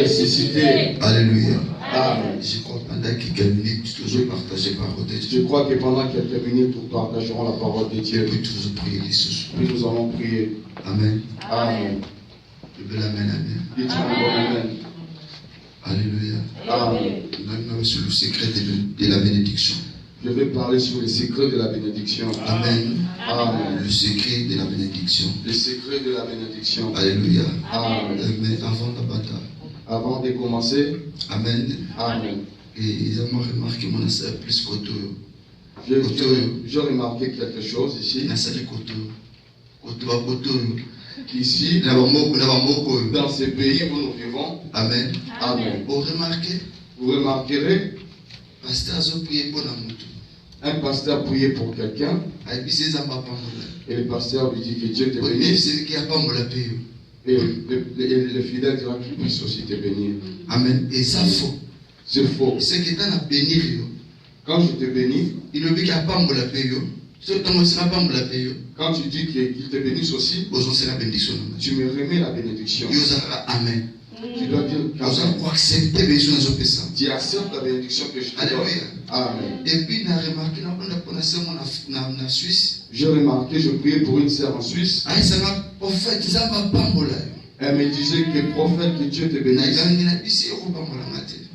ressuscité. Alléluia. Amen. Je crois pendant quelques minutes, toujours partager la parole de Je Dieu. crois que pendant quelques minutes, nous partagerons la parole de Et Dieu. puis toujours prier ce soir. Puis nous allons prier. Amen. Amen. Je veux l'amener. Amen. Dites un bon amen. Alléluia. Amen. Maintenant, sur le secret de la bénédiction. Je vais parler sur les secrets de la bénédiction. Amen. Amen. Le secret de la bénédiction. Les secrets de la bénédiction. Alléluia. Amen. Mais avant la bataille. Avant de commencer, Amen. Amen. Et ils ont remarqué mon assai plus coteau. J'ai remarqué quelque chose ici. Nassali coteau. Coteau. Ici, dans ces pays où nous vivons, Amen. Amen. Vous remarquez, Vous remarquerez, pasteur a prié pour la moto. un pasteur priait pour quelqu'un et le pasteur lui dit que Dieu te bénisse. Et le fidèle dira qu'il puisse aussi te bénir. Amen. Et ça faux. C'est faux. C'est que dans la bénir, Quand je te bénis, il ne veut qu'il n'y a pas de la paye. quand tu dis qu'il te bénisse aussi, C'est la bénédiction. tu me remets la bénédiction. Amen. Tu dois dire Vous allez accepter les bénédictions de personne. tu acceptes la bénédiction que je te donne. Alléluia. Amen. Et puis, on a remarqué, on a seulement en Suisse. J'ai remarqué, je priais pour une sœur en Suisse. Ah, c'est un prophète, ils n'ont pas de Elle me disait que prophète, que Dieu te bénisse.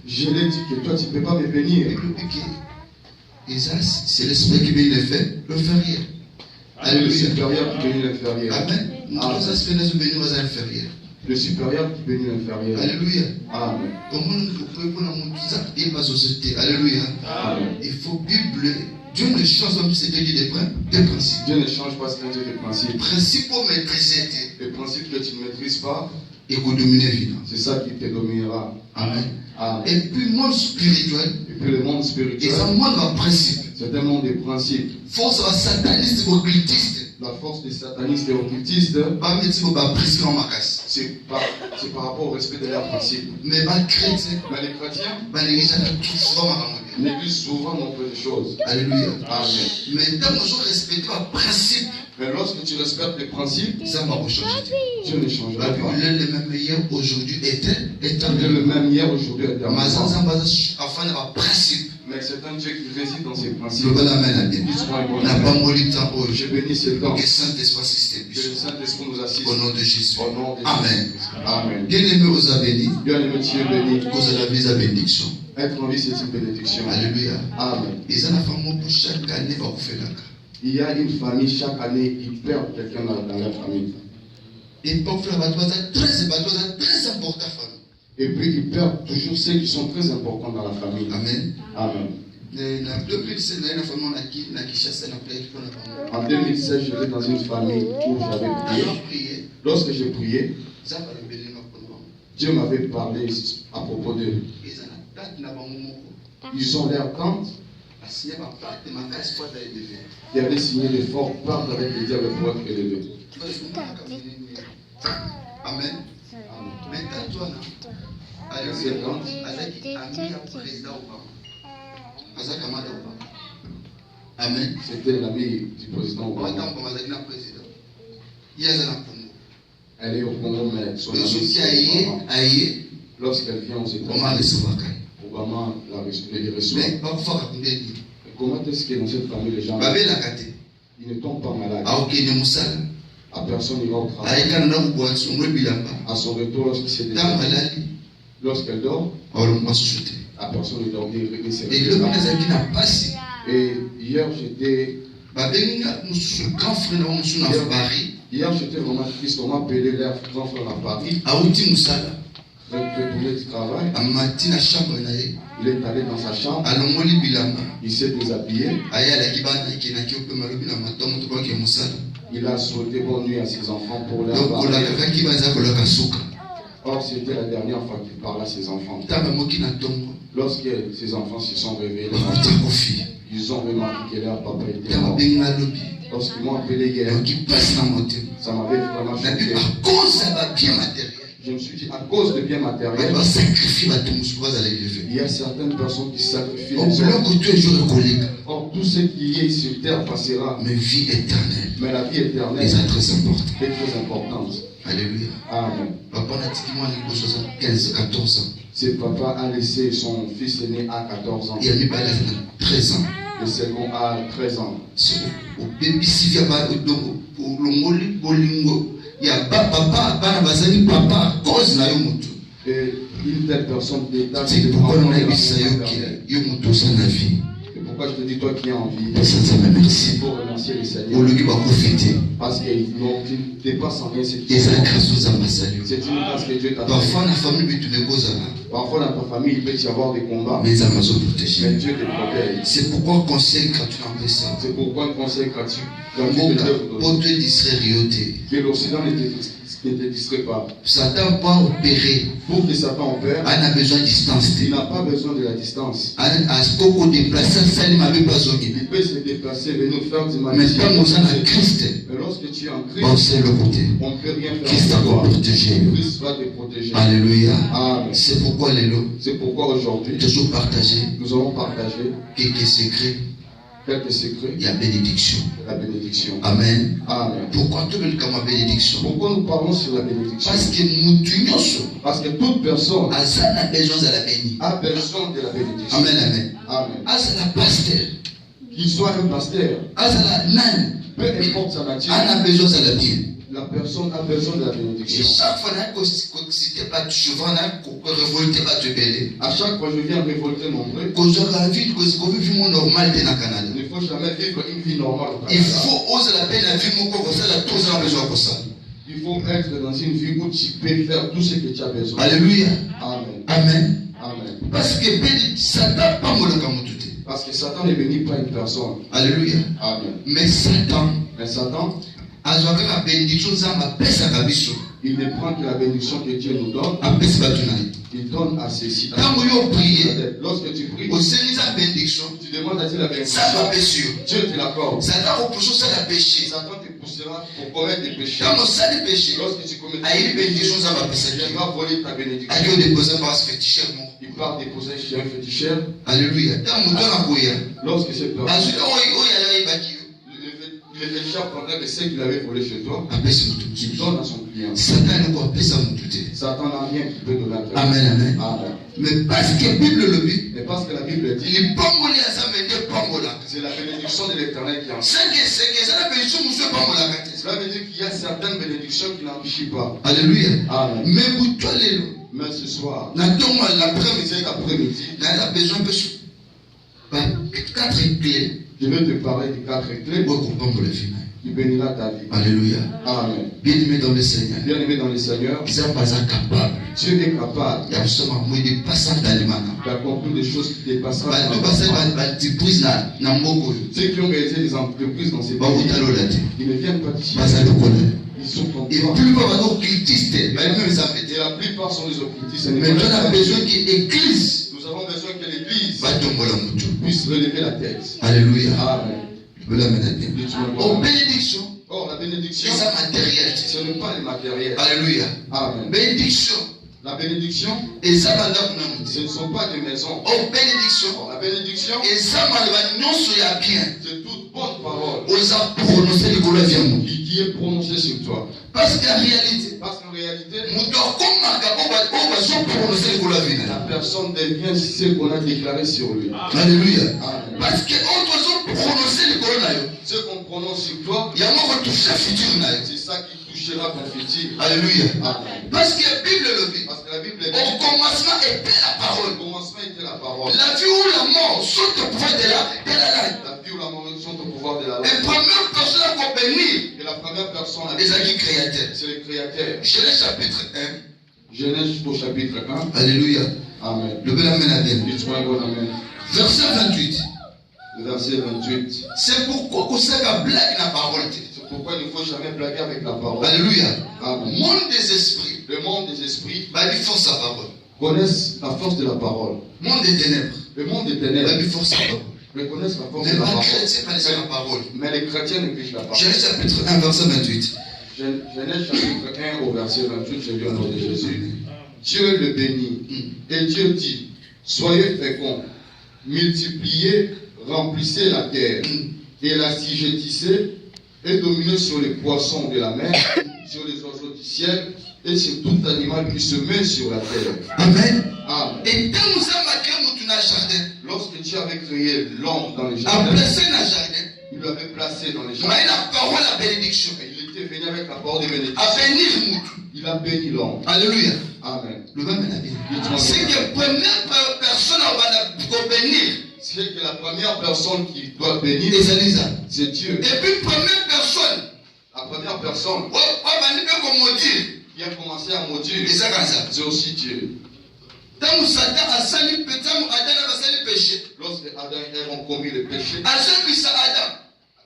Je Je lui ai dit que toi tu ne peux pas me bénir. Et ça, c'est l'esprit qui bénit le fait, le fait rien. Le Alléluia. supérieur qui bénit l'inférieur. Amen. Nous, ça se fait dans une bénisse inférieure. Le supérieur qui bénit l'inférieur. Alléluia. Amen. Comment nous pouvons pour la montée et ma société. Alléluia. Amen. Il faut Bible. Dieu ne change pas ce que dit des principes. Dieu ne change pas ce que Dieu des principes. Principaux maîtrisés. Les principes que tu ne maîtrises pas, Et que dominer vie. c'est ça qui te dominera. Amen. Amen. Et puis, monde spirituel, Et puis le monde et spirituel, ça monde en principe. c'est un monde des principes. Force à sataniste, occultiste. La force des satanistes et occultistes, Pas mettre vos prescriptions en macasse. c'est par rapport au respect de leurs principes. Mais pas chrétien. Mais les chrétiens L'église a tout souvent ma négligent souvent non peu de choses. Alléluia. Amen. Mais tant que je respecte le principe, Mais lorsque tu respectes les principes, ça va changer. Dieu ne changera La pas. Bible est le même hier, aujourd'hui, éternel. Il est le même hier, aujourd'hui, Mais éternellement. ça, afin d'avoir principe. Mais c'est un Dieu qui réside dans ses Je principes. veux l'amener à bien. Qu'il soit un bon N'a pas Amen. moli temps Je aujourd'hui. bénis ce temps. Que Saint-Esprit assiste. Que le Saint-Esprit nous assiste. Au nom de Jésus. Au nom de Amen. Jésus. Amen. Bien aimé aux bénis, Bien-aimé, tu es béni. cause de la vie à bénédiction. Être en vie, c'est une bénédiction. Alléluia. Amen. Et ça, la femme, pour chaque année, va vous faire la carte. Il y a une famille, chaque année, ils perdent quelqu'un dans la famille. Et pour faire la bataille, c'est très important, famille. Et puis, ils perdent toujours ceux qui sont très importants dans la famille. Amen. Amen. En 2016, la famille, on a chassé la plaie pour la famille. En 2016, j'étais dans une famille où j'avais prié. Lorsque j'ai prié, Ça va le bénir pour nous. Dieu m'avait parlé à propos d'eux. Ils ont l'air tante qui avaient signé des forts pactes avec les diables pour être élevés. Amen. Maintenant, toi, alléluia. Azaki ami à président Obama. Azaki amada Obama. Amen. C'était l'ami du président Obama. Elle est au Congo, mais son ami c'est Obama. Lorsqu'elle vient aux États-Unis, Obama la reçoit. Et comment est-ce que dans cette famille, les gens ils ne tombent pas malades? À personne il va au travail. À son retour, lorsqu'il s'est déclaré, lorsqu'elle dort, à personne il dort. Il s'est réveillé. Et hier j'étais vraiment triste. On m'a appelé leur grand frère à Paris. Retourné du travail. Il est allé dans sa chambre. Il s'est déshabillé. Il a souhaité bonne nuit à ses enfants pour leur parler. Or, c'était la dernière fois qu'il parlait à ses enfants. Lorsque ses enfants se sont réveillés, ils ont remarqué que leur papa était mort. Lorsqu'ils m'ont appelé hier, ça m'avait vraiment choqué. Je me suis dit, à cause de biens matériels, il y a certaines personnes qui sacrifient les autres. Or, tout ce qui est sur terre passera. Mais vie éternelle. Mais la vie éternelle est très importante. Est très importante. Alléluia. Amen. Papa a dit 15-14 ans. C'est papa a laissé son fils aîné à 14 ans. Il a mis 13 ans. Le second à 13 ans. Et une telle personne d'état. C'est pourquoi on a dit ça. Et pourquoi je te dis, toi qui as envie, merci. Il faut remercier le Seigneur. Parce qu'ils ne dépassent en rien cette chose. C'est une grâce que Dieu t'a donnée. Parfois dans ta famille, il peut y avoir des combats. Mais Dieu te protège. C'est pourquoi on conseille gratuit en ça. C'est pourquoi un conseil gratuit. Pour te distraire. Que l'Occident ne te distrait pas. Satan pas opérer. Pour que Satan opère, il a besoin de distance. Il n'a pas besoin de la distance. Il peut se déplacer, venir faire du mal. Mais lorsque tu es en Christ, on ne peut rien faire. Christ va te protéger. Alléluia. Amen. C'est pourquoi aujourd'hui, nous allons partager quelques secrets. Il y a bénédiction. La bénédiction. Amen. Amen. Pourquoi tout le monde comme bénédiction? Pourquoi nous parlons sur la bénédiction? Parce que toute personne a besoin de la bénédiction. Amen, amen. Amen. Qu'il soit un pasteur. Peu importe sa nature. A besoin de la bien. La personne a besoin de la bénédiction. Chaque fois à chaque fois je viens révolter mon frère. Il ne faut jamais vivre une vie normale. Il faut oser la peine à vivre mon besoin. Il faut être dans une vie où tu peux faire tout ce que tu as besoin. Alléluia. Amen. Amen. Amen. Parce que Satan ne bénit pas une personne. Alléluia. Amen. Mais Satan il ne prend que la bénédiction que Dieu nous donne. Il donne à ceci. Lorsque tu pries, tu demandes à Dieu la bénédiction. Dieu te l'accorde. Satan te poussera pour commettre des péchés. Lorsque tu commets des péchés, il va voler ta bénédiction. Il part déposer chez un féticheur. Alléluia. Lorsque cette personne, le féticheur prendra de ce qu'il avait volé chez toi. Il donne à son client. Satan n'a rien qui peut donner à toi. Amen, amen. Amen. Mais parce que la Bible dit, c'est la bénédiction de l'Éternel qui en cela veut dire qu'il y a certaines bénédictions qui n'enrichissent pas. Alléluia. Amen. Mais ce soir, l'après-midi, on a besoin de 4 clés. Je vais te parler de 4 clés qui bénira ta vie. Alléluia. Amen. Bien-aimé dans le Seigneur. Bien-aimé dans le Seigneur. Dieu est capable. Dieu est capable. Il y a absolument des passages d'accomplir des choses qui dépassent. Ceux qui ont réalisé des entreprises dans ces pays, ils ne viennent pas d'ici. Ils sont comme et toi. Et la plupart sont des occultistes. Mais on a besoin que l'Église. Nous avons besoin que l'Église puisse relever la tête. Alléluia. Amen. Bénédiction. Or, la bénédiction, ce n'est pas le matériel. Alléluia. Amen. Bénédiction. La bénédiction, ce ne sont pas des maisons. Bénédiction. La bénédiction, c'est toute bonne parole qui est prononcée sur toi. Parce qu'en réalité, la personne devient ce qu'on a déclaré sur lui. Alléluia. Amen. Parce que ce qu'on prononce sur toi, c'est ça qui touchera ton futur. Alléluia. Amen. Parce que la Bible dit, au commencement était la parole. La vie ou la mort sont au pouvoir de la vie ou la mort sont au pouvoir de la langue. Et première personne à bénir. Et la première personne à bénir, c'est le Créateur. Genèse chapitre 1. Genèse au chapitre 1. Alléluia. Amen. Le bel amen à Dieu. Verset 28. Verset 28. C'est pourquoi qu'on sait qu'à blague la parole. C'est pourquoi il ne faut jamais blaguer avec la parole. Alléluia. Amen. Monde des esprits. Le monde des esprits force sa parole. Connaissent la force de la parole. Monde des ténèbres. Le monde des ténèbres. Force sa parole. Reconnaissent la force de la parole. Mais les chrétiens connaissent la parole. Mais les chrétiens négligent la parole. Genèse chapitre 1, verset 28. Genèse chapitre 1 au verset 28, je lis au nom de Jésus. Dieu le bénit. Et Dieu dit, soyez féconds, multipliez, remplissez la terre, et l'assujettissez, et dominez sur les poissons de la mer, sur les oiseaux du ciel, et sur tout animal qui se met sur la terre. Amen. Amen. Et quand nous avons créé un jardin, lorsque Dieu avait créé l'homme dans les jardins, il l'avait placé dans les jardins. Il était venu avec la parole de bénédiction. Il a béni l'homme. Alléluia. Amen. C'est que la première personne à bénir, c'est que la première personne qui doit bénir, c'est Dieu. Et puis première personne, la première personne qui a commencé à maudire, c'est aussi Dieu. Lorsque Adam et Ève ont commis le péché,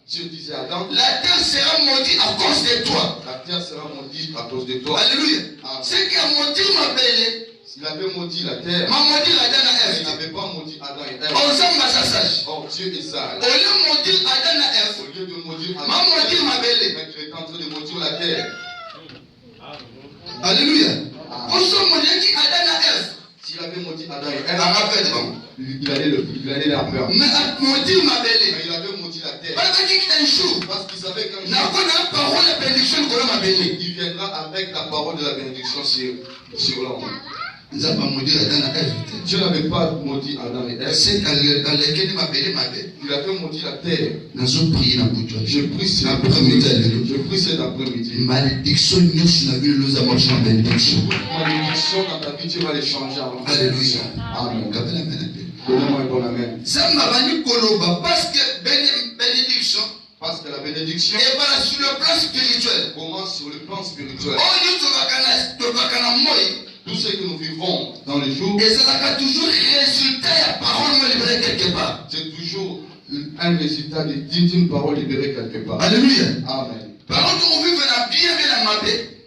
Dieu disait à Adam, la terre sera maudite à cause de toi. La terre sera maudite à cause de toi. Alléluia. C'est qu'il a maudit ma belle. Il avait maudit la terre. Il n'avait pas maudit Adam et Ève. Or Dieu est sage. Au lieu de maudire Adam et Ève, mais il est en train de maudire la terre. Alléluia. S'il avait maudit Adam et Ève, il allait leur peur. Mais il avait maudit la terre. Parce qu'il savait qu'un jour, il viendra avec la parole de la bénédiction sur l'homme. Dieu n'avait pas maudit Adam et Ève. Il avait maudit la terre. Je prie cet après-midi. Malédiction dans ta vie, Dieu va les changer en Alléluia. Amen. Donne-moi un bon amen. Parce que la bénédiction sur le plan spirituel. Commence sur le plan spirituel. Tout ce que nous vivons dans les jours, c'est toujours un résultat d'une parole libérée quelque part. Alléluia. Amen.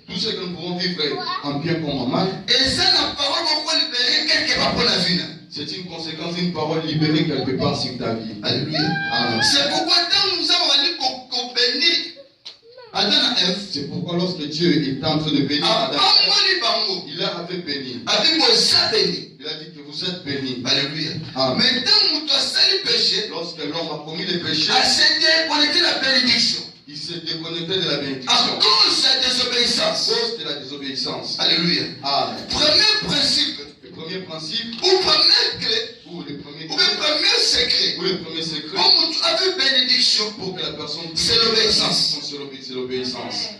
Tout ce que nous pouvons vivre en bien comme en mal, c'est une conséquence d'une parole libérée quelque part sur ta vie. Alléluia. Amen. C'est pourquoi quand nous avons dit qu'on bénit Adam et Ève, c'est pourquoi lorsque Dieu est en train de bénir Adam, il leur avait béni. Il a dit que vous êtes bénis. Alléluia. Amen. Mais lorsque l'homme a commis le péché, il s'est déconnecté de la bénédiction. À cause de la désobéissance. Alléluia. Amen. Premier principe. Le premier principe, ou première clé, ou le premier secret, pour que la personne c'est l'obéissance. C'est l'obéissance.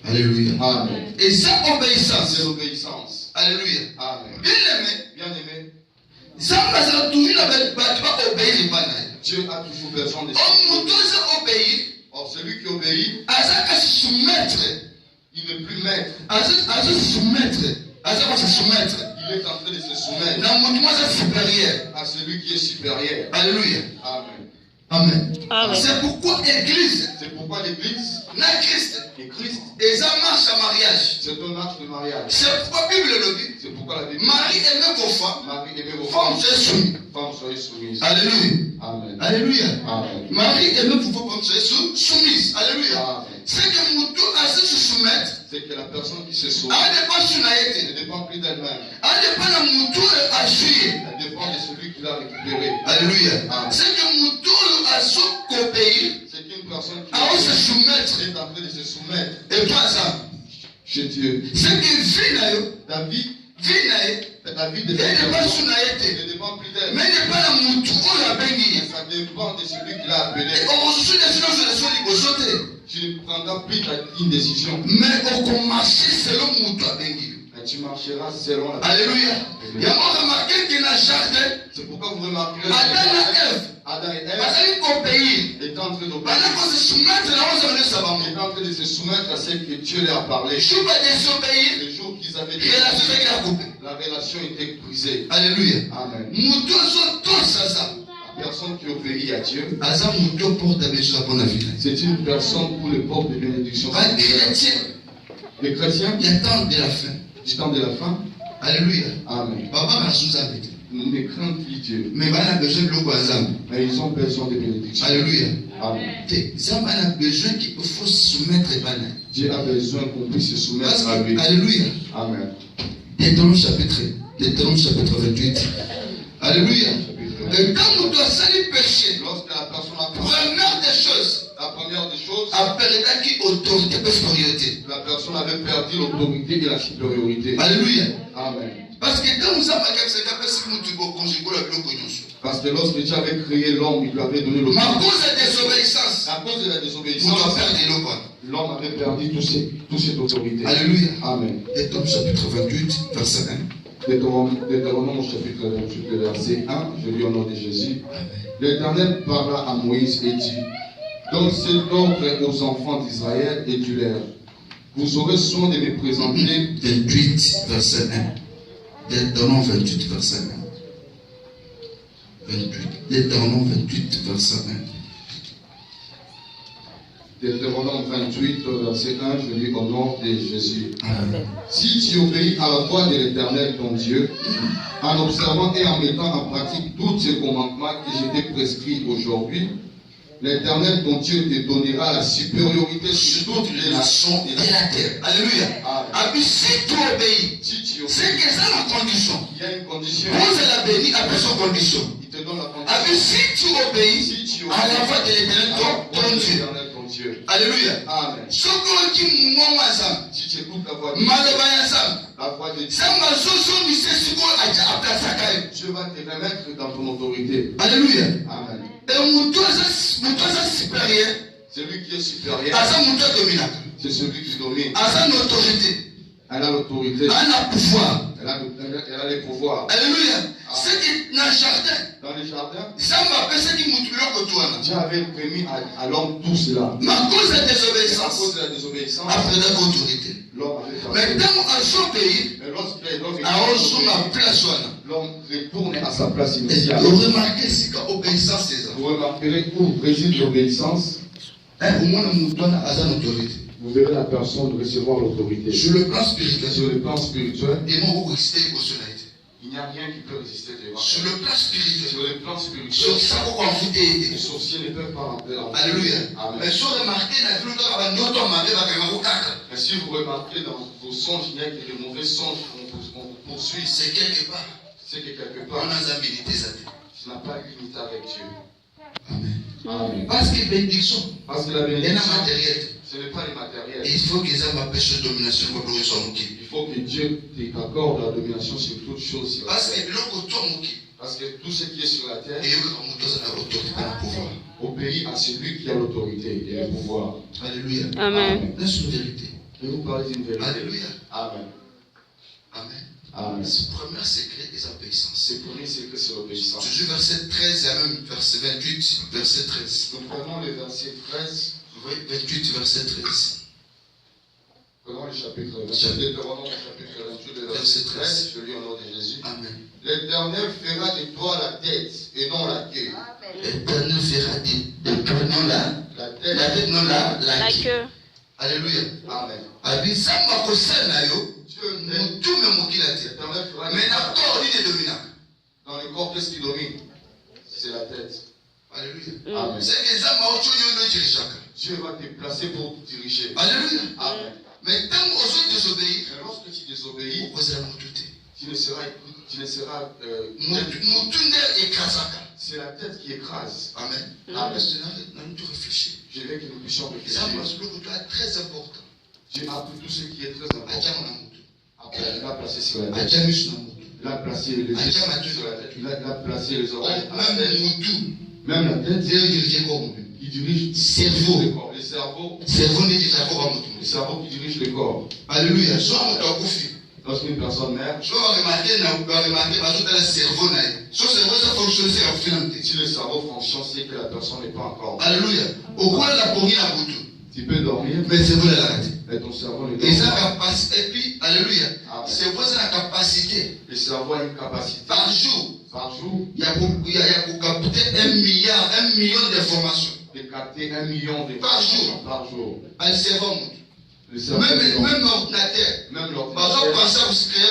Alléluia. Amen. Et ça, obéissance. C'est l'obéissance. Alléluia. Amen. Bien aimé. Dieu a toujours besoin de obéir. Or, celui qui obéit, il n'est plus maître. Il est en train de se soumettre à celui qui est supérieur. Alléluia. Amen. Amen. Amen. C'est pourquoi l'église, c'est pourquoi l'église et Christ, et ça marche à mariage. C'est un marche de mariage. C'est pourquoi la Bible le dit. C'est pourquoi la Bible. Marie aimait vos femmes. Marie aimait vos femmes. Femmes soyez soumises. Alléluia. Amen. Alléluia. Amen. Marie aimait vos femmes soyez soumises. Alléluia. Amen. C'est que Moutou a se soumettre. C'est que la personne qui se soumet ne dépend plus d'elle-même. Elle dépend de celui qui l'a récupéré. Alléluia. Amen. C'est que Moutou a su obéir. C'est qu'une personne qui est en train de se soumettre. Et toi ça. Chez Dieu. C'est que ta vie. La vie de elle ne dépend plus d'elle. Mais n'est pas la Moutou ça dépend de celui qui l'a appelé. Tu ne prendras plus une décision. Mais on peut marcher selon Moutou. Tu marcheras selon la. Alléluia. Il y a remarqué qu'il y a un jardin. C'est pourquoi vous remarquerez Adam et Ève est en train d'obéir. Est en train de se soumettre à ce que Dieu leur a parlé. Le jour qu'ils avaient dit, la relation était brisée. Alléluia. Amen. La personne qui obéit à Dieu, c'est une personne pour le peuple de bénédiction. Les chrétiens, il y a tant de la fin. Du temps de la fin. Alléluia. Amen. Nous ne craignent plus Dieu. Mais ils ont besoin de bénédiction. Alléluia. Amen. Ils ont besoin qu'il faut se soumettre. Dieu a besoin qu'on puisse se soumettre à lui. Alléluia. Amen. Deutéronome chapitre 28. Alléluia. Et quand nous doit salir péché, Lorsque la personne a première des choses, a perdu autorité et supériorité. la personne avait perdu l'autorité et la supériorité. Alléluia. Amen. Parce que quand nous avons Parce que lorsque Dieu avait créé l'homme, il lui avait donné l'autorité. à cause de désobéissance, À cause de la nous désobéissance, devons perdre le quoi. l'homme avait perdu toute cette autorité. Alléluia. Amen. Deutéronome chapitre 28, verset 1. Deutéronome chapitre 28, verset 1, je lis au nom de Jésus. L'Éternel parla à Moïse et dit: donne cet ordre aux enfants d'Israël et dis-leur: vous aurez soin de me présenter. 28, verset 1. Deutéronome 28, verset 1. 28. Deutéronome 28, verset 1. Deutéronome 28, verset 1, je lis au nom de Jésus. Amen. Si tu obéis à la voix de l'Éternel ton Dieu, en observant et en mettant en pratique tous ces commandements que je t'ai prescrits aujourd'hui, l'Éternel ton Dieu te donnera la supériorité sur toutes les nations de la terre. Alléluia. Amen. Si tu obéis, Si tu c'est obéis, que ça la condition. il y a une condition. Vous la béni après son condition. Il te donne la condition. Si tu obéis Si tu à la obéis voix de l'Éternel ton Dieu. l'Éternel ton Dieu. Alléluia. Amen. Ce qu'on dit, moi, ensemble. Si tu écoutes la voix de Dieu, Malobaya ensemble. la voix de Dieu, Ça m'a sauté, c'est ce qu'on a déjà appelé ça quand même. Dieu va te remettre dans ton autorité. Alléluia. Amen. Et mon toit supérieur, Celui qui est supérieur, à ça, mon toit dominant. c'est celui qui domine. À ça, l'autorité. Elle a l'autorité. Elle a le pouvoir. Elle a les pouvoirs. Alléluia. C'est que dans le jardin, Dans les jardins, ça m'appelle ce qui m'a tué au toit. Dieu avait permis à l'homme tout cela. Mais à cause de la Et à désobéissance, cause de la désobéissance, après l'autorité. l'homme avait perdu. Maintenant, à son pays, Mais lorsqu'il à Ozo, ma place, l'homme retourne à sa place et initiale. vous remarquez ce qu'obéissance c'est ça. Vous remarquerez où réside l'obéissance. Au moins, nous donne à son autorité. Vous verrez la personne recevoir l'autorité. Sur le plan spirituel, Sur le plan spirituel, et moi, vous restez au soleil. il n'y a rien qui peut résister devant. Sur le plan spirituel, Sur le plan sur spirituel, ça, vous vous les aider. sorciers ne peuvent pas rentrer dans Alléluia. Amen. Mais si vous remarquez, la vie de l'autre, Mais si vous remarquez dans vos songes, il y a que de mauvais songes qu'on vous poursuit. c'est quelque part. C'est que quelque On part, a des habilités. tu n'as pas unité avec Dieu. Amen. Amen. Parce que bénédiction, Parce que la il y a un bénédiction, matériel. ce n'est pas les matériels. Et il faut qu'ils aient ma pêche domination pour le son. Il faut que Dieu t'accorde la domination sur toutes choses. Sur la Parce terre. que l'autre tourne. Parce que tout ce qui est sur la terre Et il y a autorité et le pouvoir. obéit à celui qui a l'autorité et le pouvoir. Alléluia. Amen. C'est une vérité. Je vais vous parler d'une vérité. Alléluia. Amen. Amen. Amen. Le premier secret des obéissances. C'est pour nous, c'est que c'est l'obéissance. Toujours verset 13 et même verset 28, verset 13. Nous prenons le verset 13. Oui, 28, verset 13. Prenons le chapitre 28. Deutéronome, chapitre 28, le verset 13. Je lis au nom de Jésus. Amen. L'Éternel fera de toi la tête et non la queue. L'éternel fera de toi, non La tête. la tête, non la La queue. queue. Alléluia. Amen. Abisa makosana yo, Dieu mutume mokila te. l'Éternel fera de Mais toi na corps ni de dominant. dans le corps, qu'est-ce qui domine? C'est la tête. Alléluia. Amen. C'est que ça m'a ocho yo no dirishaka. Dieu va te placer pour te diriger. Alléluia. Amen. Mais tant aux autres désobéir, Mais lorsque tu désobéis, vous allez m'autorité. tu ne seras. Mutunde écrasaka. C'est la tête qui écrase. Amen. Amen. Maintenant, tu réfléchis. Je veux que nous puissions Ça réfléchir. passe le est très important. Dieu a pris tout ce qui est très Adia important. mon amour. Après, il l'a placé sur la tête. Adia mis son amour. Il a placé les yeux sur la tête. Il a placé les oreilles. à la tête. Même Moutou. Même la tête, Dieu dirige comme il dirige Cerveau. le corps. Le cerveau, cerveau n'est pas comme Moutou. le cerveau qui dirige le corps. Alléluia. Soit Moutou a confié. Lorsqu'une personne meurt, Soit on va remarquer, parce que le cerveau n'a pas. Son cerveau, ça fonctionne, c'est en finalité. si le cerveau fonctionne, c'est que la personne n'est pas encore. Alléluia. Pourquoi la pourrie à Moutou? Tu peux dormir, Mais le cerveau l'a raté. mais ton cerveau ne Et dort sa pas. capacité, et puis, alléluia. Amen. C'est quoi la capacité? Le cerveau a une capacité. Par jour, Par jour, il y a pour capter 1 million d'informations. de capter 1 million de Par jour. Par jour. Le cerveau monte. Le cerveau, Même l'ordinateur. même Par exemple, l'ordinateur, quand ça vous créez,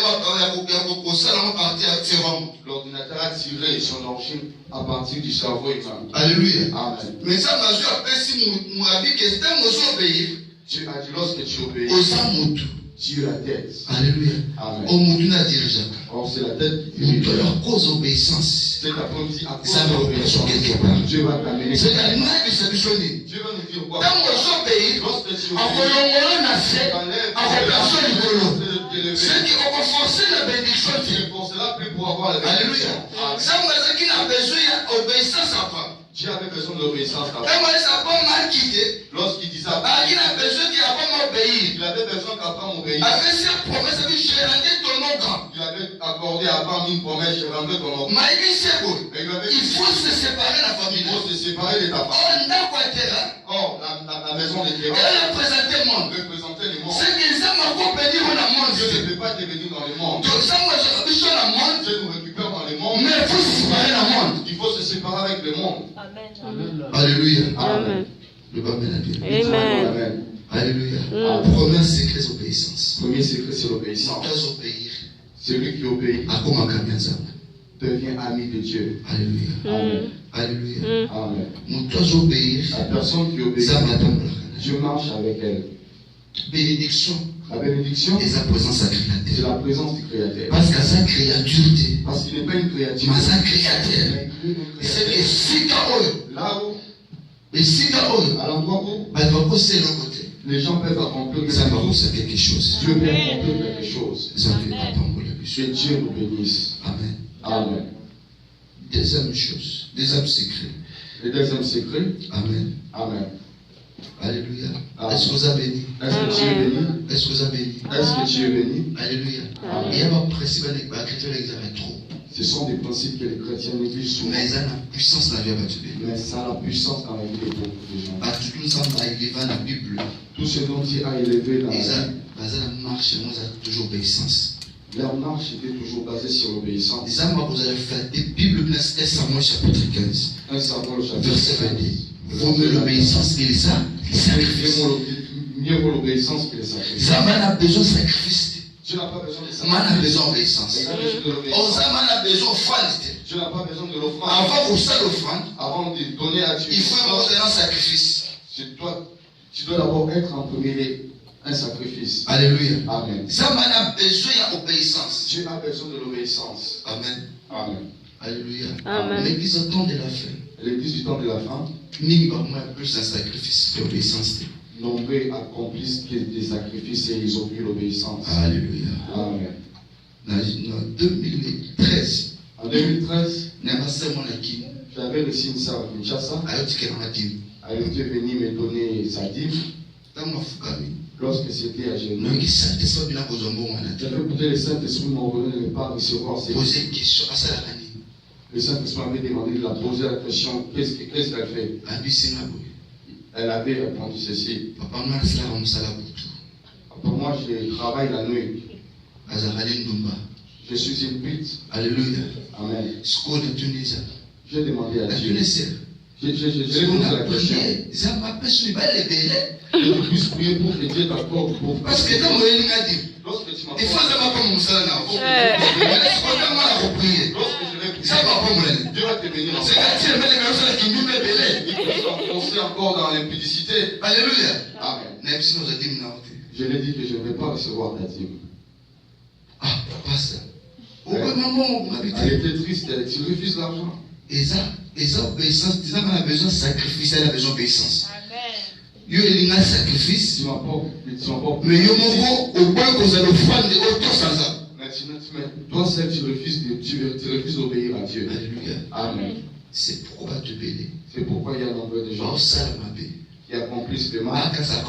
l'ordinateur a tiré son origine à partir du cerveau humain. alléluia. Amen. Mais ça m'a joué après si mon habit que c'est un oiseau obéir. Tu as dit lorsque tu obéis, tu es la tête. Alléluia. Amen. Or c'est la tête qui dirige. C'est ta politique à cause de l'obéissance. Dieu va t'amener. Dieu va nous dire quoi? Lorsque tu obéis, ceux qui ont forcé la bénédiction, tu ne forceras plus pour avoir la bénédiction. alléluia. Ça, qui n'a besoin d'obéissance à pas. Dieu avait besoin d'obéissance à lorsqu'il dit ça, il a besoin d'obéir. Il avait besoin qu'Abraham obéisse. Avec cette promesse, je vais rendre ton nom grand. Il avait accordé à Abraham une promesse, je rendrai ton nom. Il faut se séparer de la famille. Il faut se séparer de ta famille. Or, la maison de Terre représentait le monde. Représentait le monde. C'est qu'ils aiment encore bénir dans le monde. Dieu ne peut pas te bénir dans le monde. Donc ça, moi, je réfléchis dans le monde. Dieu nous récupère dans le monde. Mais il faut se séparer dans le monde. Il faut se séparer avec le monde. Amen. Alléluia. Amen. Le bas Amen. Amen. Alléluia. Premier secret, c'est l'obéissance. Premier secret, c'est l'obéissance. Celui qui obéit devient ami de Dieu. Alléluia. Amen. Alléluia. Amen. La personne qui obéit, Dieu marche avec elle. Bénédiction. La bénédiction, c'est la présence du Créateur. Parce que sa créature, parce qu'il n'est pas une créature. Mais sa créateur, c'est le Sikaoy. Là où, le Sikaoy, à l'endroit où, c'est le côté. Les gens peuvent accomplir quelque chose. Dieu peut accomplir quelque chose. Que Dieu nous bénisse. Amen. Amen. Deuxième chose, deuxième secret. Le deuxième secret. Amen. Amen. Alléluia. Est-ce que vous avez béni? Est-ce que Dieu est béni? Est-ce que vous avez béni? Est-ce que Dieu est béni? Alléluia. Il y a un principe avec les chrétiens trop. Ce sont des principes que les chrétiens négligent souvent. Mais ça a la puissance dans la vie. Mais ça a la puissance dans la vie de beaucoup de gens. Tout ça va élever dans la Bible. Tout ce dont Dieu a élevé dans la Bible. Marche, moi, ça toujours obéissance. Leur marche était toujours basée sur l'obéissance. Ça m'a vous allez faire des Bibles, 1 Samuel chapitre 15. 1 Samuel chapitre 15. Verset 22. Vaut mieux l'obéissance que les sacrifices. Mieux vaut l'obéissance que les sacrifices. Ça m'a besoin de sacrifice. Dieu n'a pas besoin de sacrifice. Man a besoin d'obéissance. On a besoin d'offrande. Dieu n'a pas besoin de l'offrande. Avant pour ça l'offrande, avant de donner à Dieu, il faut avoir un sacrifice. Tu dois d'abord être en premier un sacrifice. Alléluia. Amen. Ça a besoin d'obéissance. Dieu a besoin de l'obéissance. Amen. Amen. Alléluia. Amen. L'église au temps de la fin. L'église du temps de la fin. Plus un sacrifice d'obéissance. Nombreux accomplissent des sacrifices et ils ont eu l'obéissance. Alléluia. Amen. En 2013, j'avais reçu une sœur à Kinshasa. Elle était venue me donner sa dîme. Lorsque c'était à genoux, j'avais écouté le Saint-Esprit m'ordonner de ne pas recevoir ses questions. Le Saint-Esprit m'avait demandé de la poser la question, qu'est-ce qu'elle fait? Elle avait répondu ceci. Pour moi, je travaille la nuit. Je suis une pute. Alléluia. Amen. J'ai demandé à Dieu. J'ai posé la question. Que tu puisses prier pour que Dieu t'accorde pour. Parce que quand lorsque tu m'as il faut que lorsque je vais prier, Dieu va te bénir. Il faut s'enfoncer encore dans l'impudicité. Alléluia. Amen. Je lui ai dit que je ne vais pas recevoir ta dîme. Ah, pas ça. Elle était triste, tu refuses l'argent. Et ça, obéissance, elle a besoin de sacrifice, elle a besoin d'obéissance. Il y a un sacrifice. Tu m'as pas. Mais il y a au point qu'on a le fond de auto sans ça. Mais toi seul, tu refuses d'obéir à Dieu. Alléluia. Amen. C'est pourquoi tu bénis. C'est pourquoi il y a nombre de gens qui accomplissent le mal. C'est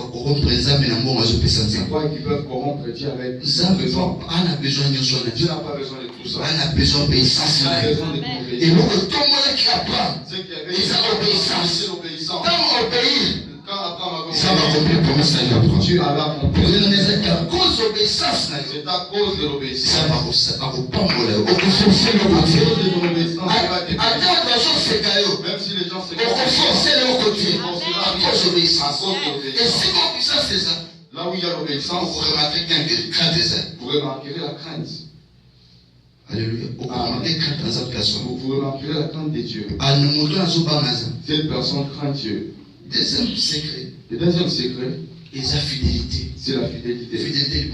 quoi qui peuvent corrompre Dieu avec Dieu n'a pas besoin de tout ça. On a besoin d'obéissance. On a besoin de Et nous, tout le monde qui apprend, c'est qu'il y avait l'obéissance. Quand on obéit, quand Abraham ça va accomplir pour nous. Dieu a accompli. C'est à cause de l'obéissance. C'est à cause de l'obéissance. Ça va vous pendre. À cause de l'obéissance, même si les gens se à cause de l'obéissance. Et si l'obéissance c'est ça, là où il y a l'obéissance, vous remarquerez qu'il y a une crainte des uns. Vous remarquerez la crainte. Alléluia. Vous remarquerez la crainte de Dieu. Cette personne craint Dieu. Deuxième secret. Le deuxième secret, Et sa fidélité. C'est la fidélité. Fidélité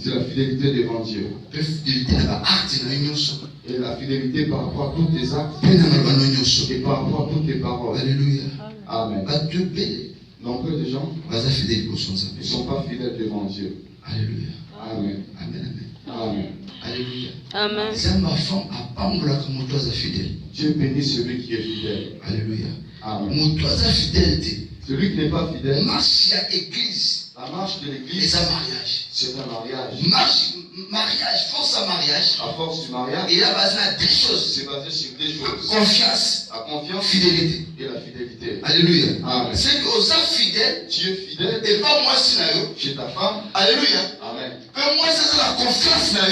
c'est la fidélité devant Dieu. Fidélité Et la fidélité par rapport à tous tes actes. Et par rapport à toutes tes paroles. Alléluia. Amen. Nombreux de gens ne sont pas fidèles devant Dieu. Alléluia. Amen. Amen. Amen. Alléluia. Amen. Dieu bénit celui qui est fidèle. Alléluia. Amen. Celui qui n'est pas fidèle, la marche de l'église, c'est un mariage. À force du mariage, c'est basé sur des choses. Confiance, la confiance, fidélité et la fidélité. Alléluia. Amen. C'est que aux fidèles, tu es fidèle et pas moi chez ta femme. Alléluia. Amen. Que moi c'est la confiance et la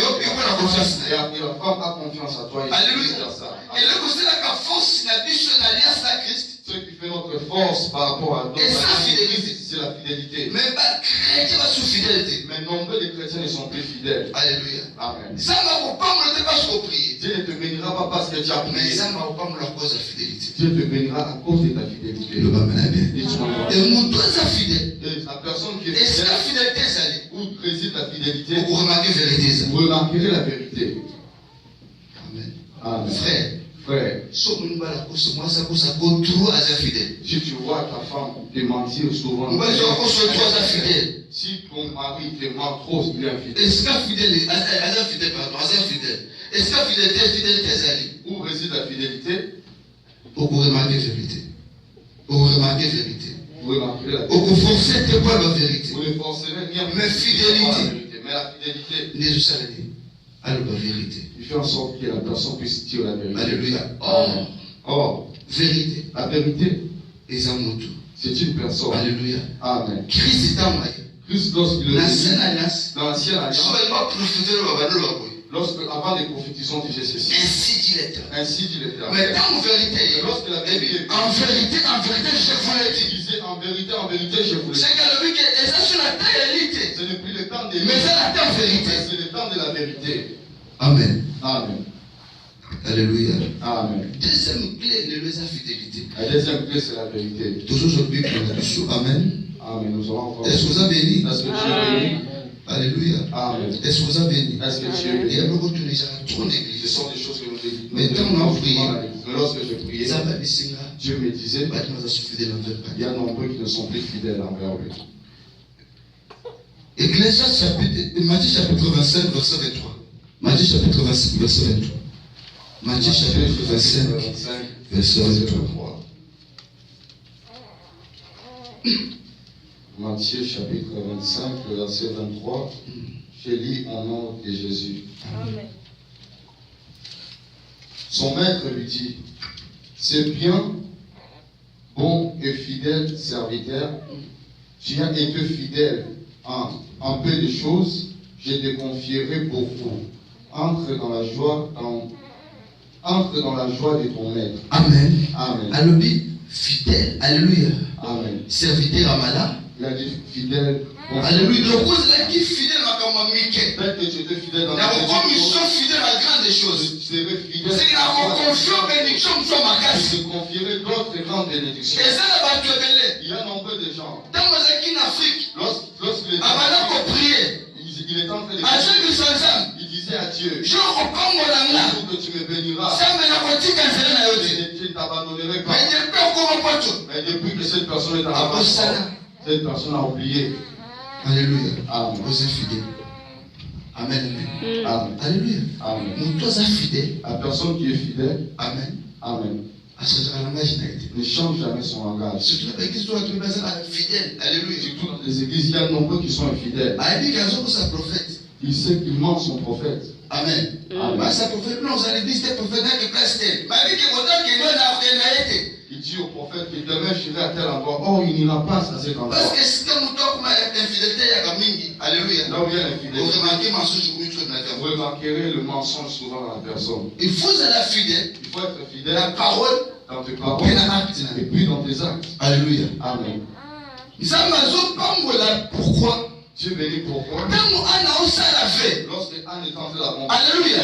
confiance. Et la femme a confiance à toi. Alléluia. Et là c'est la force n'a biche l'alliance à Christ. Ce qui fait notre force par rapport à d'autres, c'est la fidélité. Mais pas chrétien va sous fidélité. Mais nombreux des chrétiens ne sont plus fidèles. Alléluia. Amen. Ça ne va pas me pas sur prier. Dieu ne te bénira pas parce que tu as prié. Mais ça ne va pas me la cause de fidélité. Dieu te bénira à cause de ta fidélité. Et mon doigt est fidèle. Et la personne qui est fidèle. Et la fidélité, c'est où réside la fidélité. Vous remarquez la vérité. Vous remarquerez la vérité. Amen. Amen. Frère. Si tu vois ta femme te mentir souvent, si ton mari te ment trop, il est infidèle. Est-ce que fidélité où réside la fidélité? Vous remarquez la vérité. Vous remarquez la vérité. Vous remarquerez la vérité. Vous ne forcerez pas la vérité. Vous ne forcerez rien. Mais fidélité. Mais la fidélité. Alors la vérité. Il fait en sorte que la personne puisse dire la vérité. Alléluia. Or, vérité. La vérité, c'est une personne. Alléluia. Amen. Christ est en moi. Christ, lorsqu'il dans l'ancienne alliance, lorsque avant les prophétisons disaient ceci. Ainsi dit l'Éternel. Mais en vérité, lorsque la vérité, en vérité, je vous l'ai dit. Il disait en vérité, je vous l'ai dit. C'est que lui qui est sur la terre, ce n'est plus le temps de mais c'est la terre vérité. C'est le temps de la vérité. Amen. Amen. Alléluia. Amen. Deuxième clé de la fidélité. La deuxième clé, c'est la vérité. Toujours aujourd'hui, Amen. Amen. Nous allons encore. Est-ce que vous avez béni? Est-ce que tu es béni? Alléluia. Amen. Est-ce que vous avez béni? Est-ce que tu es béni? Et alors, tu les as trop négligés. Ce sont des choses que nous dévidons. Mais quand on a prié, lorsque je priais, Dieu me disait, il y a nombreux qui ne sont plus fidèles envers lui. Ecclésiaste Matthieu chapitre 25, verset 23. Matthieu chapitre 25, verset 23. Matthieu chapitre 25, verset 23. Matthieu chapitre 25, verset 23. Je lis au nom de Jésus. Amen. Son maître lui dit, c'est bien, bon et fidèle serviteur, tu as été fidèle en peu de choses, je te confierai beaucoup. Entre dans la joie de ton maître. Amen. Amen. Alléluia. Fidèle. Alléluia. Amen. Serviteur Amala. Il a dit fidèle. Alléluia. Le cause là qui fidèle à comme Mickey. Peut-être que tu étais fidèle dans la commission fidèle à grande choses. Tu serais fidèle. C'est la confiance bénédiction sur ma casse. Je te confierai d'autres grandes bénédictions. Et ça là-bas tu es belé. Il y a nombreux de gens. Dans en Afrique. Lorsque les avant qu'on prier. Il est en train de prier. Il disait à Dieu, je reprends mon âme pour que tu me béniras. Ça me l'a dit quand je ne t'abandonnerai pas. Mais depuis que cette personne est en la cette personne a oublié. Alléluia. Amen. Vous êtes fidèles. Amen. Amen. Alléluia. Amen. Nous tous sommes fidèles. La personne qui est fidèle. Amen. Amen. Ne change jamais son langage. Surtout dans l'église, tu as fidèle. Alléluia. Surtout dans les églises, il y a nombreux qui sont infidèles. Il sait qu'il ment son prophète. Amen. Amen. Sa prophète, non, ça l'église, c'est prophète qui place tel. Il dit au prophète que demain je vais à tel endroit. Oh, il n'ira pas à cet endroit. Parce que si nous sommes infidélité, il y a Mingi. Alléluia. Là où il y a l'infidélité, vous remarquerez le mensonge souvent dans la personne. Il faut être fidèle. Il faut être fidèle. La parole. Dans tes paroles. Et puis dans tes actes. Alléluia. Amen. Pourquoi? Dieu bénit pourquoi? Lorsque Anne est entrée là-bas. Alléluia.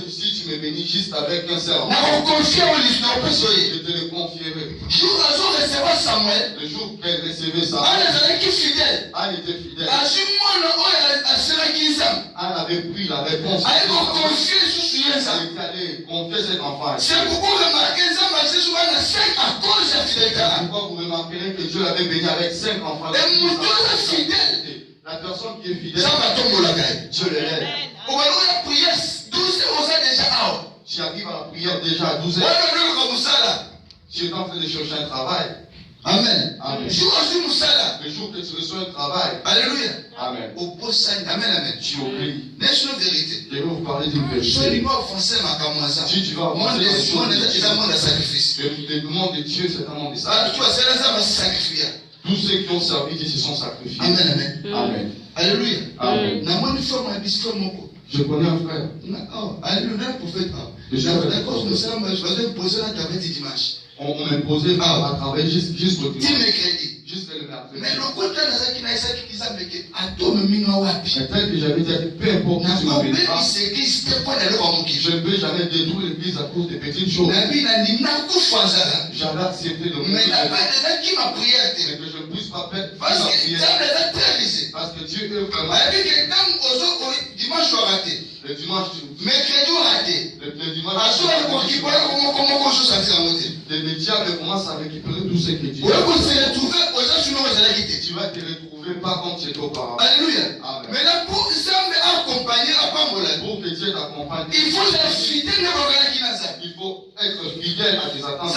Si tu me bénis juste avec un seul. Je te le confierai. Samuel, le jour qu'elle recevait ça, Anne était fidèle. Anne était fidèle. Anne avait pris la réponse. Elle est allée confier cet enfant. C'est pourquoi vous remarquerez que Dieu l'avait béni avec 5 enfants. La personne qui est fidèle, Dieu l'aide. Tu arrives à la prière déjà à 12 heures. Tu es en train de chercher un travail. Amen. Amen. Le jour que tu reçois un travail. Alléluia. Amen. Amen, amen. Tu oublies. N'est-ce une vérité? Je vais vous parler d'une vérité. Si tu vas avancer, le monde de Dieu, c'est un monde de sacrifice. Tous ceux qui ont servi Dieu se sont sacrifiés. Amen, amen. Amen. Alléluia. Amen. Je connais un frère. Alléluia, prophète. On m'imposait à travailler jusqu'au mercredi. Jusqu'à le mercredi. Mais le côté de tel que j'avais dit, peu importe où tu m'avais dit, je ne peux jamais détruire l'église à cause des petites choses. J'avais accepté de mourir. Mais que je ne puisse pas faire parce la prière. Parce que Dieu est vraiment. Le dimanche, mercredi raté. Le dimanche, les diables commencent à récupérer tout ce que Dieu a. Tu vas te retrouver pas comme tu étais auparavant. Alléluia. Amen. Maintenant, pour que Dieu t'accompagne, il faut être fidèle à tes attentes.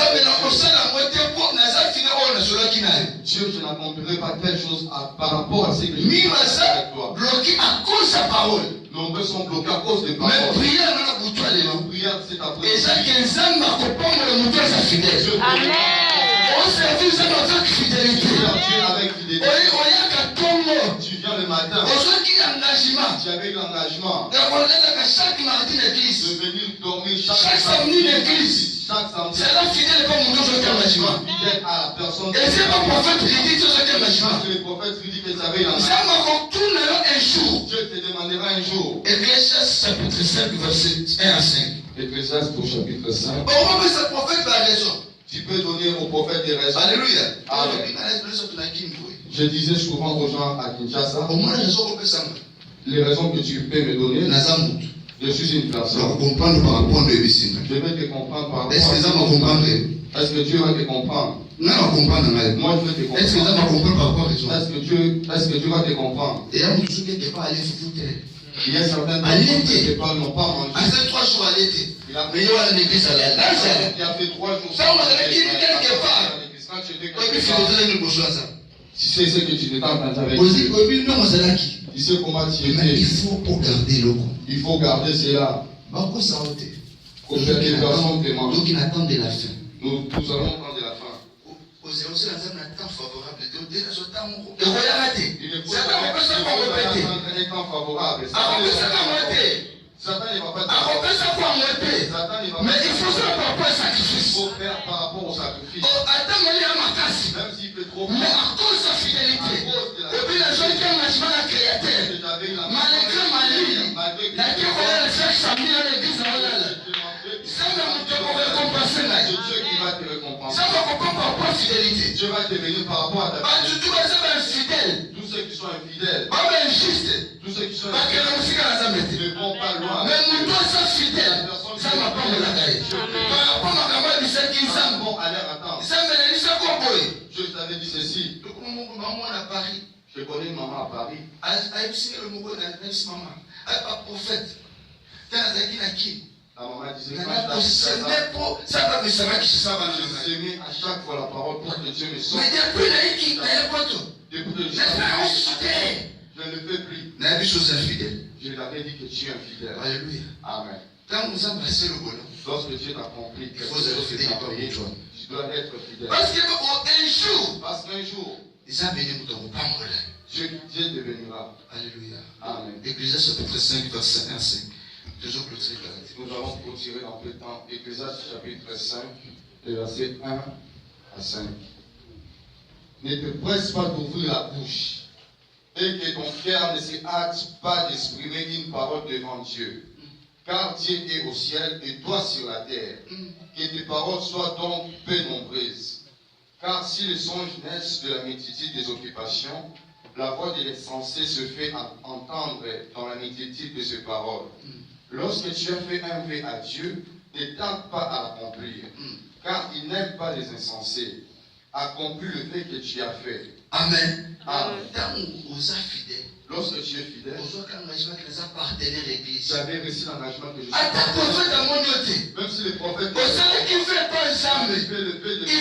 Dieu, je n'accomplirai pas telle chose par rapport à ce que je fais avec toi. Bloqué à cause de sa parole. Nombreux sont bloqués à cause des paroles. Mais prière, c'est ta prière. Et ça, Amen. On service avec fidélité. Tu viens le matin. Tu avais l'engagement de venir dormir chaque samedi l'église. Chaque samedi. C'est la fidèle comme nous autres engagement. Fidèle à la personne. Et c'est pas prophète qui dit que c'est engagement. Le prophète dit que tu avais l'engagement. Dieu te demandera un jour. Ecclésiaste chapitre 5 verset 1 à 5. Ecclésiaste au chapitre 5. On va ce prophète la raison. Tu peux donner au prophète des raisons. Alléluia. Amen. Je disais souvent aux gens à Kinshasa, les raisons que tu peux me donner, je suis une personne. Je vais te comprendre par rapport à est-ce que Dieu va te comprendre? Moi, je vais te comprendre. Est-ce que Dieu va te comprendre? Il y a certaines personnes qui n'ont pas mangé. Il a fait 3 jours. Tu sais ce que tu t'es entendu avec Dieu. Tu sais comment tu étais. Mais il faut garder le coup. Il faut garder cela. Donc il attend de la fin. Nous allons prendre de la fin. Il est un temps favorable. Satan ne va pas mais il faut faire par rapport au sacrifice. Il faut faire par rapport au sacrifice. Même s'il fait trop mais à cause de sa fidélité. Et puis les gens qui ont engagement à créateur. Malgré ma ligne. La qui va le faire samedi à l'église. Ça va te récompenser. C'est Dieu qui va te récompenser. Ça va comprendre par rapport à la fidélité. Dieu va te bénir par rapport à ta fidélité. Tous ceux qui sont infidèles. Tous ceux qui sont infidèles ne vont pas loin. Mais nous tous sommes fidèles. Ça va pas me la gagner. Par rapport à ma camarade, ils vont aller attendre. Je t'avais dit ceci. Je connais une maman à Paris. La maman disait que je s'aimais à chaque fois la parole pour que Dieu me sauve. Depuis que je ne le fais plus. Je lui avais dit que tu es infidèle. Alléluia. Amen. Lorsque Dieu t'a compris, tu dois être fidèle. Parce qu'un jour, Dieu deviendra. Alléluia. Amen. Ecclésiaste chapitre 5, verset 1 à 5. Nous allons clôturer dans peu de temps. Ecclésiaste chapitre 5, verset 1 à 5. Ne te presse pas d'ouvrir la bouche et que ton cœur ne se hâte pas d'exprimer une parole devant Dieu. Car Dieu est au ciel et toi sur la terre. Que tes paroles soient donc peu nombreuses. Car si les songes naissent de la multitude des occupations, la voix de l'insensé se fait entendre dans la multitude de ses paroles. Lorsque tu as fait un vœu à Dieu, ne tarde pas à l'accomplir, car il n'aime pas les insensés. Accomplis le vœu que tu as fait. Amen. Amen. Lorsque tu es fidèle, tu avais reçu l'engagement que je suis. Même si les prophètes il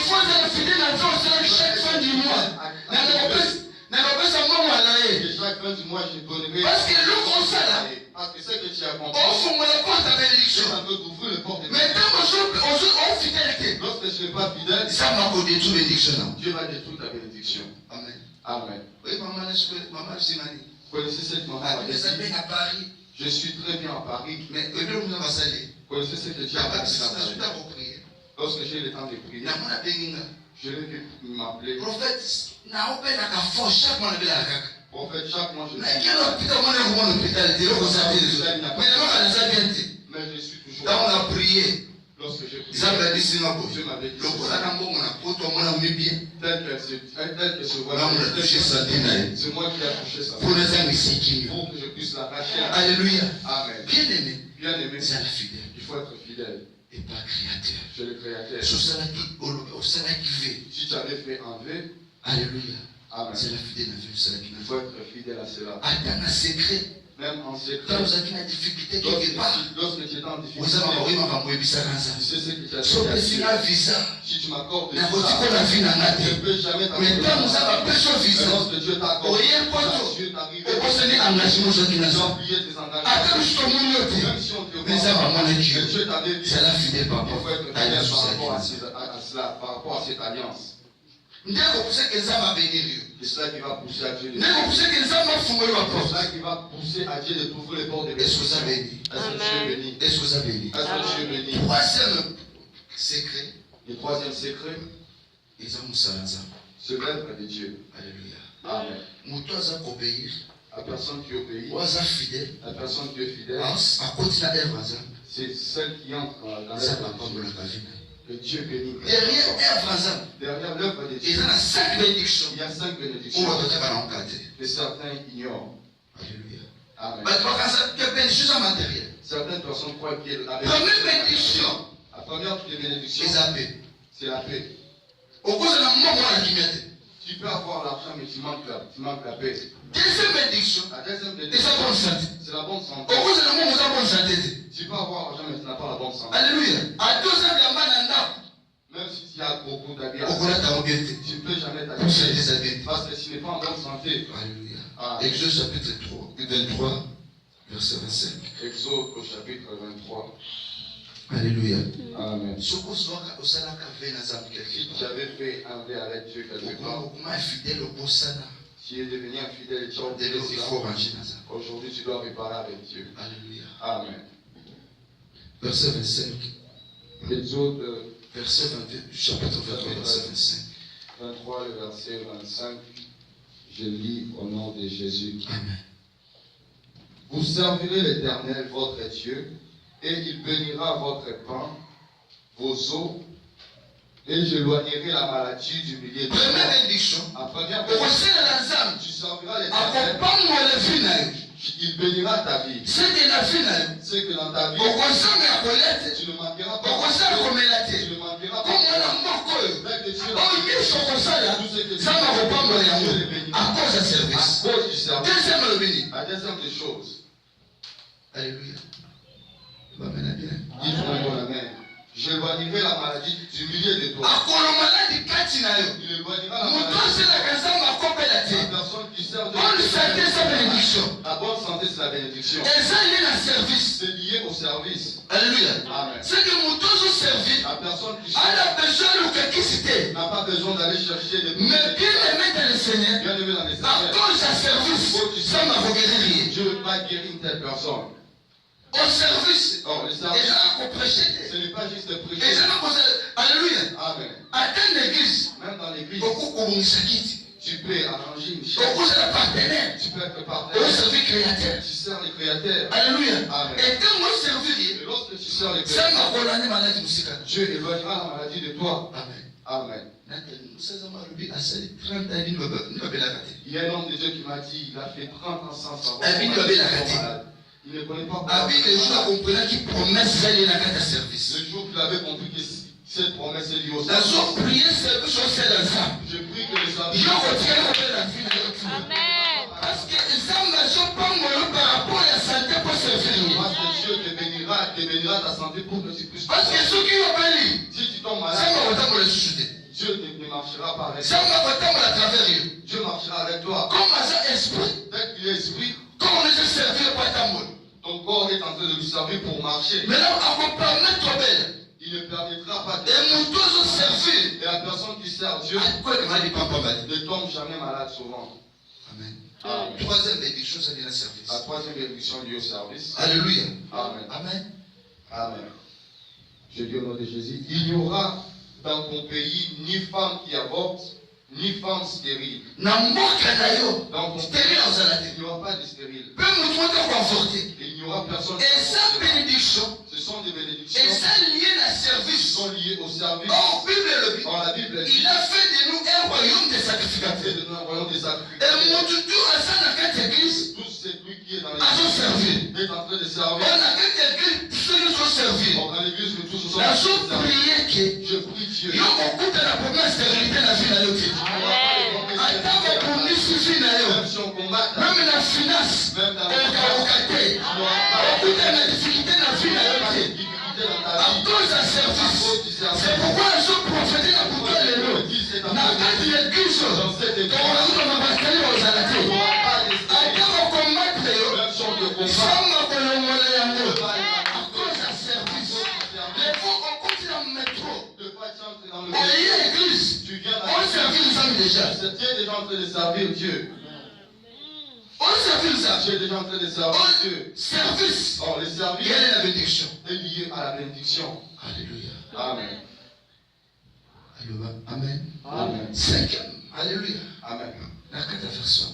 faut être fidèle à chaque fin du mois. Chaque fin du mois, je donnerai. Parce que le conseil, parce que c'est que tu as compris. on ouvre la porte à bénédiction. Mais tant qu'on est fidélité, lorsque je ne suis pas fidèle, ça m'a détruit bénédiction. Dieu va détruire ta bénédiction. Amen. Amen. Oui, maman, connaissez cette maman? Je suis très bien à Paris. Mais connaissez ce que Dieu a fait? Lorsque j'ai le temps de prier, je l'ai vu m'appeler. Prophète, chaque mois je mais je suis toujours. Quand on a prié, lorsque j'ai prié, Dieu m'avait dit tel que se voit, c'est moi qui ai touché sa pour que je puisse l'arracher. Alléluia. Amen. Bien aimé, c'est la fidèle. Il faut être fidèle. Et pas créateur. Je le créateur. Si tu avais fait un vœu, alléluia. Amen. C'est la fidèle. Il faut être fidèle à cela. Attends un secret. Même en secret. Quand vous avez une difficulté quelque part, lorsque tu es en difficulté, tu sais ce que tu as fait. Si tu m'accordes je ne peux jamais mais quand nous avons appelé ce visa, lorsque Dieu t'accorde, Dieu t'arrive, tu as oublié tes engagements. Même si on te voit, Dieu t'avait dit, c'est la fidèle par il faut être fidèle par rapport à cela, par rapport à cette alliance. C'est cela qui va pousser à Dieu. C'est cela qui va pousser à Dieu de trouver les portes de bénédiction. Est-ce que Dieu est béni? Troisième secret. Le troisième secret, c'est l'œuvre de Dieu. Alléluia. Amen. La personne qui obéit, la personne qui est fidèle, c'est celle qui entre dans l'œuvre de Dieu. Que Dieu bénit. Derrière l'œuvre de Dieu, il y a 5 bénédictions que certains ignorent. Alléluia. Amen. Certaines personnes croient que la première des bénédictions, c'est la paix. Tu peux avoir l'argent, mais tu manques la paix. Deuxième bénédiction, la deuxième c'est bénédiction, la bonne santé. Tu peux avoir l'argent, mais tu n'as pas la bonne santé. Alléluia. Même si tu as beaucoup d'habits, tu ne peux jamais t'habiller. Parce que tu n'es pas en bonne santé. Alléluia. Exode chapitre 23, verset 25. Exode au chapitre 23. Alléluia. Amen. Si tu avais fait un vœu avec Dieu quelque part, tu es devenu un fidèle et tu as obéi ça. Aujourd'hui, tu dois réparer avec Dieu. Alléluia. Amen. Verset 25. Exode, verset 22, chapitre 23, verset 25. 23, le verset 25. Je lis au nom de Jésus. Amen. Vous servirez l'Éternel, votre Dieu, et il bénira votre pain, vos eaux, et j'éloignerai la maladie du milieu de vous. Première bénédiction. Tu serviras l'Éternel. Il bénira ta vie. C'est que dans ta vie, tu ne manqueras pas. Tu ne manqueras pas. À cause du service. La deuxième des choses. Alléluia. Dis-moi amen. J'éloignerai la maladie du milieu de toi. Il éloignera la maladie. La personne qui sert de la bonne santé, c'est la bénédiction. C'est lié au service. Alléluia. Amen. C'est que mon service la personne qui n'a pas besoin d'aller chercher des mais bien aimé dans le Seigneur, bien aimé dans les à cause du service, ça m'a regardé. Je ne veux pas guérir une telle personne. Au service, le service, ce n'est pas juste prêcher. Alléluia. Amen. Atteindre l'église, même dans l'église, tu peux arranger une chaise. Tu peux être partenaire. Tu sers les créateurs. Alléluia. Amen. Et quand moi servir, et lorsque tu sers les créateurs, Dieu éloignera la maladie de toi. Amen. Amen. Il y a un homme de Dieu qui m'a dit, il a fait 30 ans sans savoir. Il ne connaît pas. Le jour qu'il avait compris que cette promesse est liée au service. Je prie que le service. Amen. Parce que par rapport à la santé pour servir. Parce que Dieu te bénira ta santé pour que tu puisses. Parce que ceux qui ont si tu tombes malade, Dieu ne marchera pas avec toi. Dieu marchera avec toi. Dès qu'il est esprit, ton corps est en train de lui servir pour marcher. Mais là, il ne permettra pas de servir. Et la personne qui sert Dieu ne tombe jamais malade souvent. Amen. Amen. Troisième bénédiction, c'est de la service. La troisième bénédiction liée au service. Alléluia. Amen. Amen. Amen. Je dis au nom de Jésus, il n'y aura dans ton pays ni femme qui avorte, ni femme stérile. Dans ton stérile, il n'y aura pas de stérile. Il n'y aura personne. Et sa bénédiction, ce sont des bénédictions. Et ça lié à service. Sont liées au service. Or, la Bible dit, il a fait de nous un royaume des sacrificateurs. Tous celui qui est dans l'église est en train de servir. Dans l'église, nous tous sommes je prie Dieu. Même si on combat, même la finance, même dans à cause d'un service. C'est pourquoi je prophétise à pour toi les lots. Dans l'église, tu viens déjà en train de servir Dieu. Tu es déjà en train de servir Dieu. Service. Oh, le service est lié à la bénédiction. Alléluia. Amen. Amen. Amen. Cinquième. Alléluia. Amen. La 4 version.